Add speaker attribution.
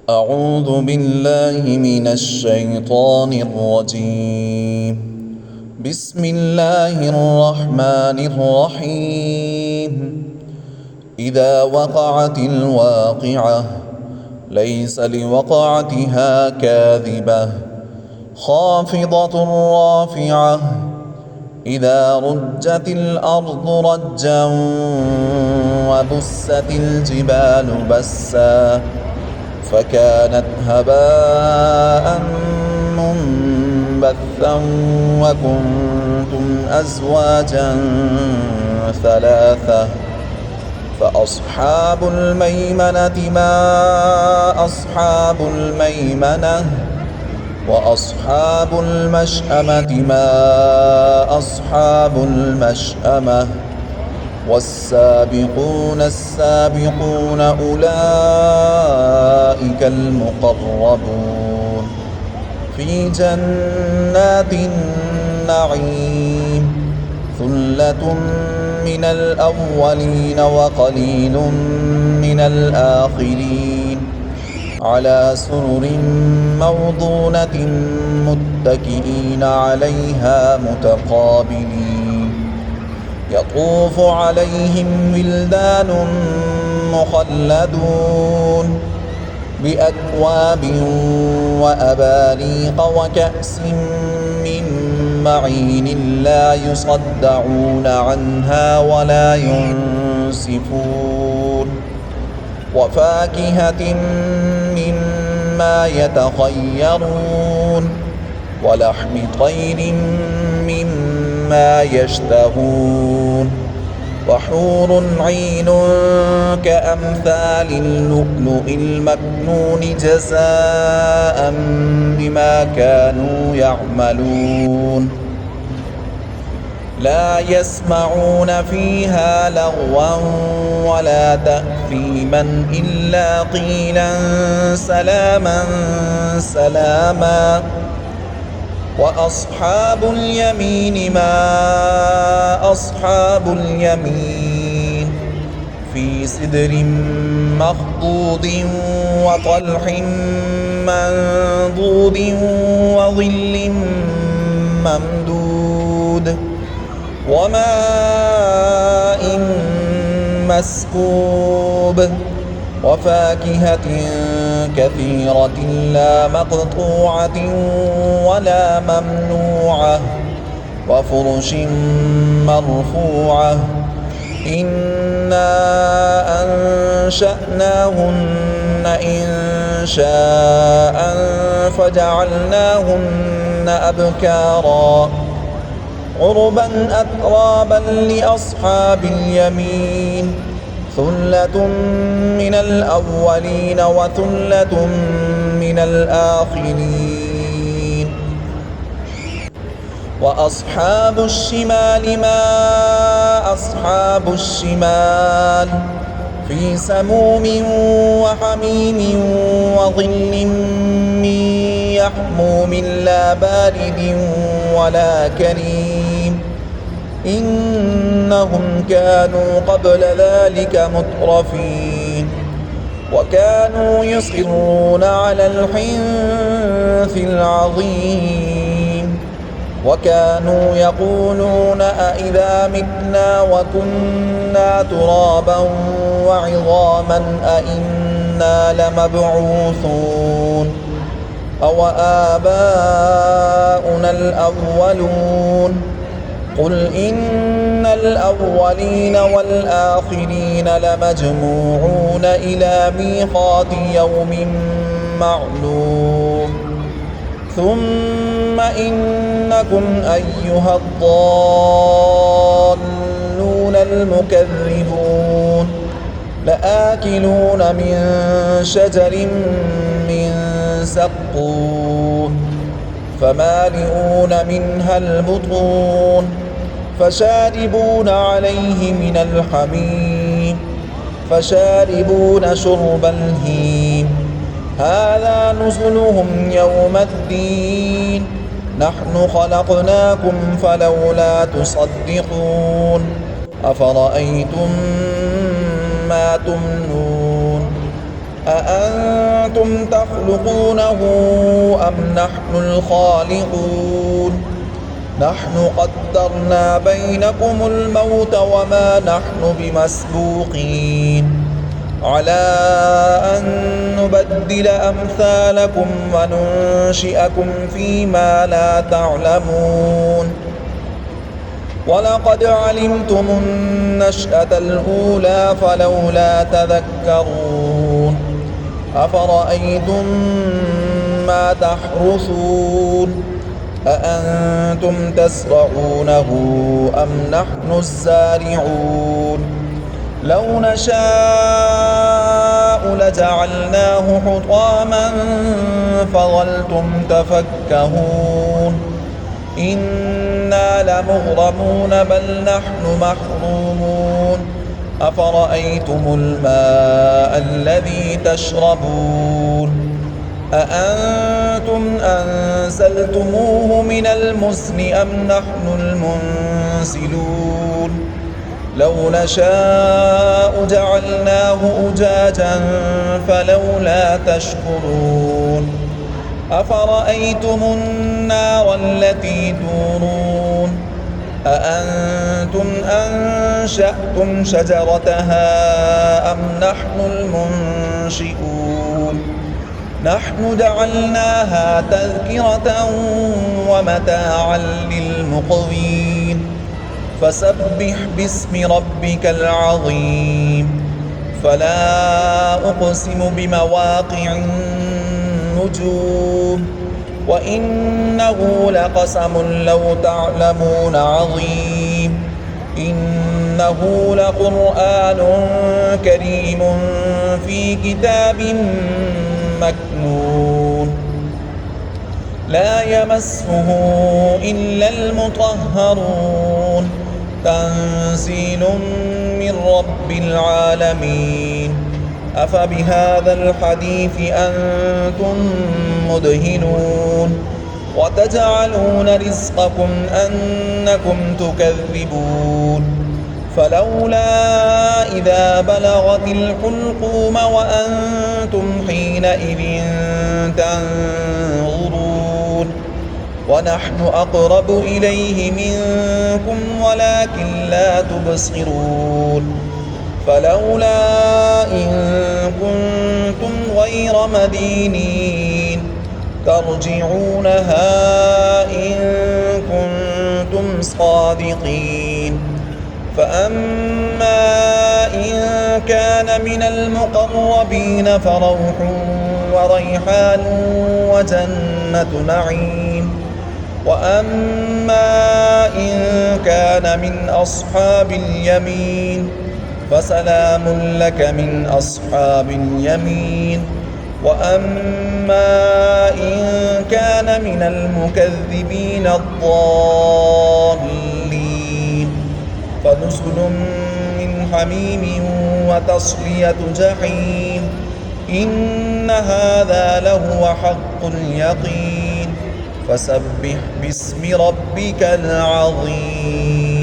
Speaker 1: أعوذ بالله من الشيطان الرجيم. بسم الله الرحمن الرحيم. إذا وقعت الواقعة ليس لوقعتها كاذبة خافضة رافعة إذا رجت الأرض رجا وبست الجبال بسا فكانت هباء منبثا وكنتم أزواجا ثلاثة فأصحاب الميمنة ما أصحاب الميمنة وأصحاب المشأمة ما أصحاب المشأمة والسابقون السابقون أولئك المقربون في جنات النعيم ثلة من الأولين وقليل من الآخرين على سرر موضونة متكئين عليها متقابلين يطوف عليهم ولدان مخلدون بأكواب وأباريق وكأس من معين لا يصدعون عنها ولا ينسفون وفاكهة مما يتخيرون ولحم طير مما يشتهون وحور عين كأمثال اللؤلؤ المكنون جزاء بما كانوا يعملون لا يسمعون فيها لغوا ولا تأثيما إلا قيلا سلاما سلاما وأصحاب اليمين ما أصحاب اليمين في سدر مخضود وطلح منضود وظل ممدود وماء مسكوب وفاكهة كثيرة لا مقطوعة ولا ممنوعة وفرش مرفوعة إنا أنشأناهن إنشاء فجعلناهن أبكارا عربا أترابا لأصحاب اليمين ثلة من الأولين وثلة من الآخرين وأصحاب الشمال ما أصحاب الشمال في سموم وحميم وظل من يحموم لا بارد ولا كريم إنهم كانوا قبل ذلك مترفين وكانوا يصرون على الحنث العظيم وكانوا يقولون أإذا متنا وكنا ترابا وعظاما أإنا لمبعوثون أو آباؤنا الأولون قل إن الأولين والآخرين لمجموعون إلى ميقات يوم معلوم ثم إنكم أيها الضالون المكذبون لآكلون من شجر من زقوم فمالئون منها البطون فشاربون عليه من الحميم فشاربون شرب الهيم هذا نزلهم يوم الدين نحن خلقناكم فلولا تصدقون أفرأيتم ما تمنون أأنتم تخلقونه أم نحن الخالقون نحن قدرنا بينكم الموت وما نحن بمسبوقين على أن نبدل أمثالكم وننشئكم فيما لا تعلمون ولقد علمتم النشأة الأولى فلولا تذكرون أفرأيتم ما تحرثون أأنتم تزرعونه أم نحن الزارعون لو نشاء لجعلناه حطاما فظلتم تفكهون إنا لمغرمون بل نحن محرومون أفرأيتم الماء الذي تشربون أأنتم أنزلتموه من المزن أم نحن المنزلون لو نشاء جعلناه أجاجا فلولا تشكرون أفرأيتم النار التي تورون أأنتم أنشأتم شجرتها أم نحن المنشئون نحن جعلناها تذكرة ومتاعا للمقوين فسبح باسم ربك العظيم فلا أقسم بمواقع النجوم وإنه لقسم لو تعلمون عظيم إنه لقرآن كريم في كتاب مكنون لا يمسه إلا المطهرون تنزيل من رب العالمين أفبهذا الحديث أنتم مدهنون وتجعلون رزقكم أنكم تكذبون فلولا إذا بلغت الحلقوم وأنتم حينئذ تنظرون ونحن أقرب إليه منكم ولكن لا تبصرون فلولا إن كنتم غير مدينين ترجعونها إن كنتم صادقين فأما إن كان من المقربين فروح وريحان وجنة نعيم وأما إن كان من أصحاب اليمين فسلام لك من أصحاب اليمين وأما إن كان من المكذبين الضالين فنزل من حميم وتصلية جحيم إن هذا لهو حق اليقين فسبح باسم ربك العظيم.